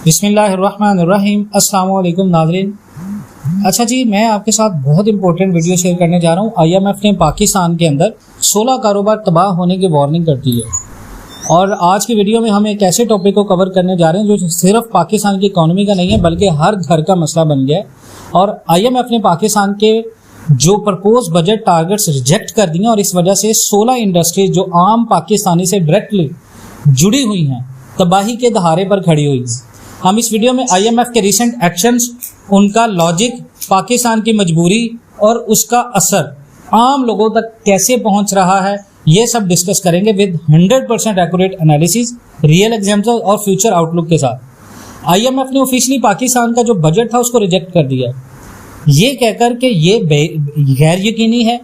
बिस्मिल्लाहिर्रहमानिर्रहीम। अस्सलाम वालेकुम नाज़रीन। अच्छा जी, मैं आपके साथ बहुत इंपॉर्टेंट वीडियो शेयर करने जा रहा हूँ। आईएमएफ ने पाकिस्तान के अंदर 16 कारोबार तबाह होने की वार्निंग कर दी है और आज की वीडियो में हम एक ऐसे टॉपिक को कवर करने जा रहे हैं जो सिर्फ पाकिस्तान की इकोनॉमी का नहीं है बल्कि हर घर का मसला बन गया है। और आईएमएफ ने पाकिस्तान के जो प्रपोज बजट टारगेट्स रिजेक्ट कर दिए और इस वजह से 16 इंडस्ट्रीज जो आम पाकिस्तानी से डायरेक्टली जुड़ी हुई हैं तबाही के दहारे पर खड़ी हुई हैं। हम इस वीडियो में आईएमएफ के रिसेंट एक्शंस, उनका लॉजिक, पाकिस्तान की मजबूरी और उसका असर आम लोगों तक कैसे पहुंच रहा है, ये सब डिस्कस करेंगे with 100% accurate analysis, real example और फ्यूचर आउटलुक के साथ। आईएमएफ ने ऑफिशियली पाकिस्तान का जो बजट था उसको रिजेक्ट कर दिया, ये कहकर के ये गैर यकीनी है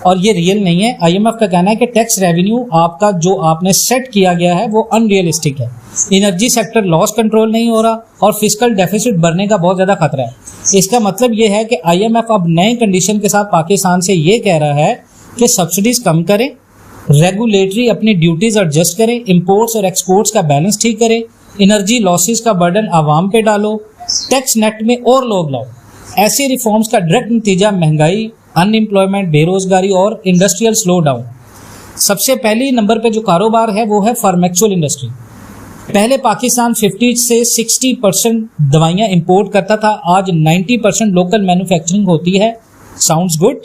और ये रियल नहीं है। आईएमएफ का कहना है कि टैक्स रेवेन्यू आपका जो आपने सेट किया गया है वो अनरियलिस्टिक है, एनर्जी सेक्टर लॉस कंट्रोल नहीं हो रहा और फिस्कल डेफिसिट बढ़ने का बहुत ज़्यादा खतरा है। इसका मतलब ये है कि आईएमएफ अब नए कंडीशन के साथ पाकिस्तान से ये कह रहा है कि सब्सिडीज कम करें, रेगुलेटरी अपनी ड्यूटीज एडजस्ट करें, इंपोर्ट्स और एक्सपोर्ट्स का बैलेंस ठीक करें, एनर्जी लॉसेस का बर्डन आवाम पे डालो, टैक्स नेट में और लोग लाओ। ऐसे रिफॉर्म्स का डायरेक्ट नतीजा महंगाई, अनएम्प्लॉयमेंट, बेरोजगारी और इंडस्ट्रियल स्लो डाउन। सबसे पहली नंबर पे जो कारोबार है वो है फार्मेक्चुअल इंडस्ट्री। पहले पाकिस्तान 50 से 60% दवाइयाँ इंपोर्ट करता था, आज 90% लोकल मैन्युफैक्चरिंग होती है। Sounds good.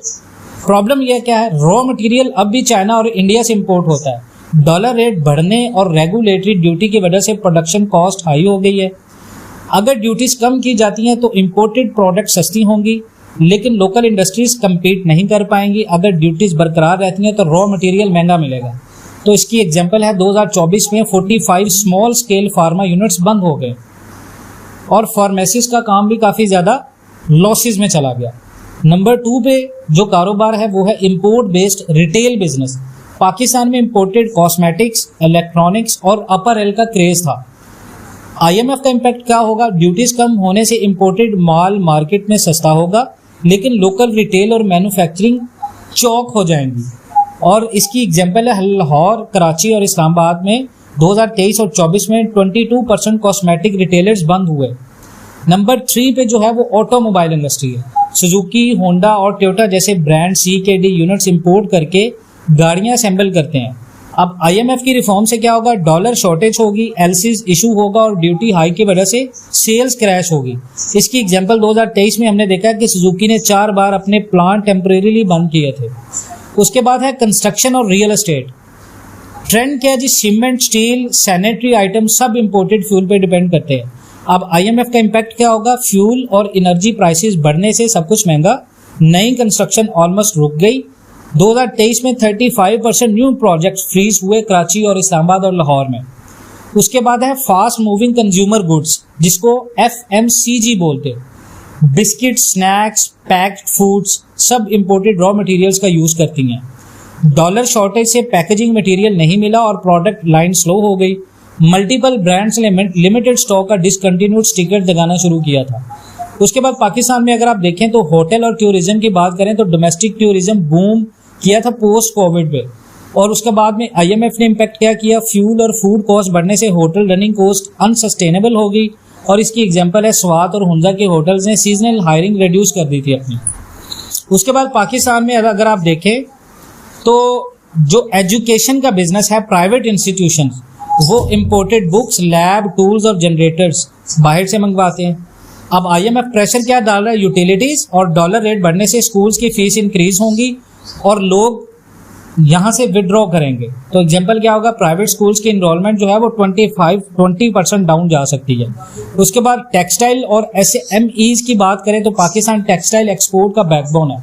प्रॉब्लम यह क्या है, रॉ मटेरियल अब भी चाइना और इंडिया से इंपोर्ट होता है। डॉलर रेट बढ़ने और रेगुलेटरी ड्यूटी की वजह से प्रोडक्शन कॉस्ट हाई हो गई है। अगर ड्यूटीज कम की जाती हैं तो इंपोर्टेड प्रोडक्ट सस्ती होंगी, लेकिन लोकल इंडस्ट्रीज कम्पीट नहीं कर पाएंगी। अगर ड्यूटीज बरकरार रहती हैं तो रॉ मटेरियल महंगा मिलेगा। तो इसकी एग्जांपल है 2024 में 45 स्मॉल स्केल फार्मा यूनिट्स बंद हो गए और फार्मेसिस का काम भी काफ़ी ज़्यादा लॉसेस में चला गया। नंबर 2 पे जो कारोबार है वो है import based retail business. Pakistan में इंपोर्टेड कॉस्मेटिक्स, इलेक्ट्रॉनिक्स और अपरेल का क्रेज था। आईएमएफ का इम्पैक्ट क्या होगा, ड्यूटीज कम होने से इंपोर्टेड माल मार्केट में सस्ता होगा, लेकिन लोकल रिटेल और मैन्युफैक्चरिंग चौक हो जाएंगी। और इसकी एग्जांपल है लाहौर, कराची और इस्लामाबाद में 2023 और 24 में 22% कॉस्मेटिक रिटेलर्स बंद हुए। नंबर 3 पे जो है वो ऑटोमोबाइल इंडस्ट्री है। सुजुकी, होंडा और टोयोटा जैसे ब्रांड सीकेडी यूनिट्स इंपोर्ट करके गाड़ियां असेंबल करते हैं। अब आईएमएफ की रिफॉर्म से क्या होगा, डॉलर शॉर्टेज होगी, एलसीज इशू होगा और ड्यूटी हाई की वजह से सेल्स क्रैश होगी। इसकी एग्जांपल 2023 में हमने देखा कि सुजुकी ने 4 बार अपने प्लांट टेम्परेरीली बंद किए थे। उसके बाद है कंस्ट्रक्शन और रियल एस्टेट। ट्रेंड क्या है जी, सीमेंट, स्टील, सैनिटरी आइटम सब इंपोर्टेड फ्यूल पे डिपेंड करते हैं। अब आईएमएफ का इम्पैक्ट क्या होगा, फ्यूल और एनर्जी प्राइसेस बढ़ने से सब कुछ महंगा, नई कंस्ट्रक्शन ऑलमोस्ट रुक गई। 2023 में 35% न्यू प्रोजेक्ट्स फ्रीज हुए कराची और इस्लामाबाद और लाहौर में। उसके बाद है फास्ट मूविंग कंज्यूमर गुड्स, जिसको FMCG बोलते हैं। बिस्किट, स्नैक्स, पैक्ड फूड्स सब इंपोर्टेड रॉ मटेरियल्स का यूज करती हैं। डॉलर शॉर्टेज से पैकेजिंग मटेरियल नहीं मिला और प्रोडक्ट लाइन स्लो हो गई। मल्टीपल ब्रांड्स ने लिमिटेड स्टॉक का डिसकंटिन्यूड स्टिकर लगाना शुरू किया था। उसके बाद पाकिस्तान में अगर आप देखें तो होटल और टूरिज्म की बात करें तो डोमेस्टिक टूरिज्म बूम किया था पोस्ट कोविड पे। और उसके बाद में आईएमएफ ने इम्पैक्ट क्या किया, फ्यूल और फूड कॉस्ट बढ़ने से होटल रनिंग कॉस्ट अनसस्टेनेबल हो गई। और इसकी एग्जांपल है स्वात और हुंजा के होटल्स ने सीजनल हायरिंग रिड्यूस कर दी थी अपनी। उसके बाद पाकिस्तान में अगर आप देखें तो जो एजुकेशन का बिजनेस है, प्राइवेट इंस्टीट्यूशन, वो इम्पोर्टेड बुक्स, लैब, टूल्स और जनरेटर्स बाहर से मंगवाते हैं। अब आईएमएफ प्रेशर क्या डाल रहा है, यूटिलिटीज और डॉलर रेट बढ़ने से स्कूल्स की फीस इंक्रीज होंगी और लोग यहाँ से विड्रॉ करेंगे। तो एग्जांपल क्या होगा, प्राइवेट स्कूल्स की इनरोलमेंट जो है वो 20% डाउन जा सकती है। उसके बाद टेक्सटाइल और SMEs की बात करें तो पाकिस्तान टेक्सटाइल एक्सपोर्ट का बैकबोन है।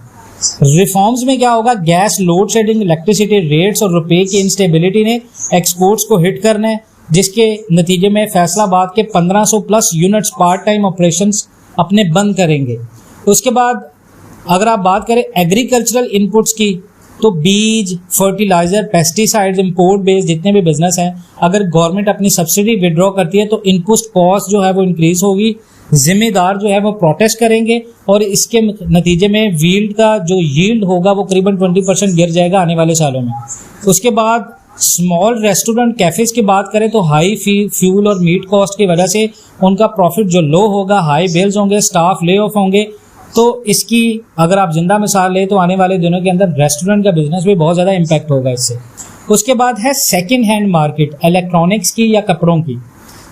रिफॉर्म्स में क्या होगा, gas load shedding, electricity rates और रुपए की इंस्टेबिलिटी ने एक्सपोर्ट्स को हिट करना है, जिसके नतीजे में फैसलाबाद के 1500 plus units part time operations अपने बंद करेंगे। उसके बाद अगर आप बात करें एग्रीकल्चरल इनपुट्स की तो बीज, फर्टिलाइजर, पेस्टिसाइड्स, इंपोर्ट बेस्ड जितने भी बिजनेस हैं, अगर गवर्नमेंट अपनी सब्सिडी विड्रॉ करती है तो इनपुट कॉस्ट जो है वो इंक्रीज होगी, जिम्मेदार जो है वो प्रोटेस्ट करेंगे और इसके नतीजे में व्हील्ड का जो यील्ड होगा वो करीबन 20% गिर जाएगा आने वाले सालों में। उसके बाद स्मॉल रेस्टोरेंट कैफेज की बात करें तो हाई फ्यूल और मीट कॉस्ट की वजह से उनका प्रॉफिट जो लो होगा, हाई बिल्स होंगे, स्टाफ ले ऑफ होंगे। तो इसकी अगर आप जिंदा मिसाल ले तो आने वाले दिनों के अंदर रेस्टोरेंट का बिजनेस भी बहुत ज़्यादा इम्पैक्ट होगा इससे। उसके बाद है सेकेंड हैंड मार्केट, इलेक्ट्रॉनिक्स की या कपड़ों की।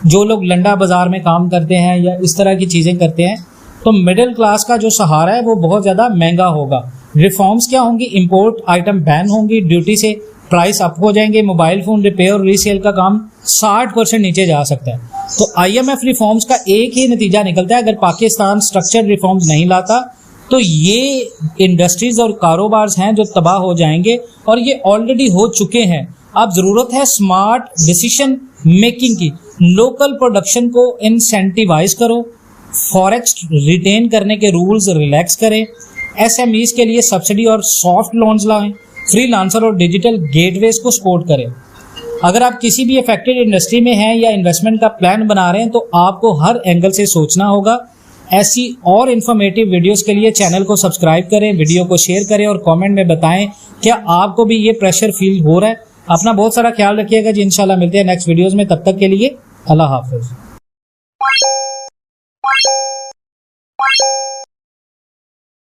जो लोग लंडा बाजार में काम करते हैं या इस तरह की चीज़ें करते हैं, तो मिडिल क्लास का जो सहारा है वो बहुत ज़्यादा महंगा होगा। रिफॉर्म्स क्या होंगी? इंपोर्ट आइटम बैन होंगी, ड्यूटी से प्राइस अप हो जाएंगे, मोबाइल फ़ोन रिपेयर और रीसेल का काम 60% नीचे जा सकता है। तो IMF रिफॉर्म्स का एक ही नतीजा निकलता है, अगर पाकिस्तान स्ट्रक्चर्ड रिफॉर्म्स नहीं लाता तो ये इंडस्ट्रीज और कारोबार हैं जो तबाह हो जाएंगे, और ये ऑलरेडी हो चुके हैं। अब ज़रूरत है स्मार्ट डिसीजन मेकिंग की। लोकल प्रोडक्शन को इंसेंटिवाइज करो, फॉरेक्स रिटेन करने के रूल्स रिलैक्स करें, SMEs के लिए सब्सिडी और सॉफ्ट लोन्स लाएं, फ्रीलांसर और डिजिटल गेटवेज को सपोर्ट करें। अगर आप किसी भी अफेक्टेड इंडस्ट्री में हैं या इन्वेस्टमेंट का प्लान बना रहे हैं तो आपको हर एंगल से सोचना होगा। ऐसी और इन्फॉर्मेटिव वीडियोस के लिए चैनल को सब्सक्राइब करें, वीडियो को शेयर करें और कमेंट में बताएं क्या आपको भी ये प्रेशर फील हो रहा है। अपना बहुत सारा ख्याल रखिएगा जी। इंशाल्लाह मिलते हैं नेक्स्ट वीडियोस में, तब तक के लिए अल्लाह हाफिज।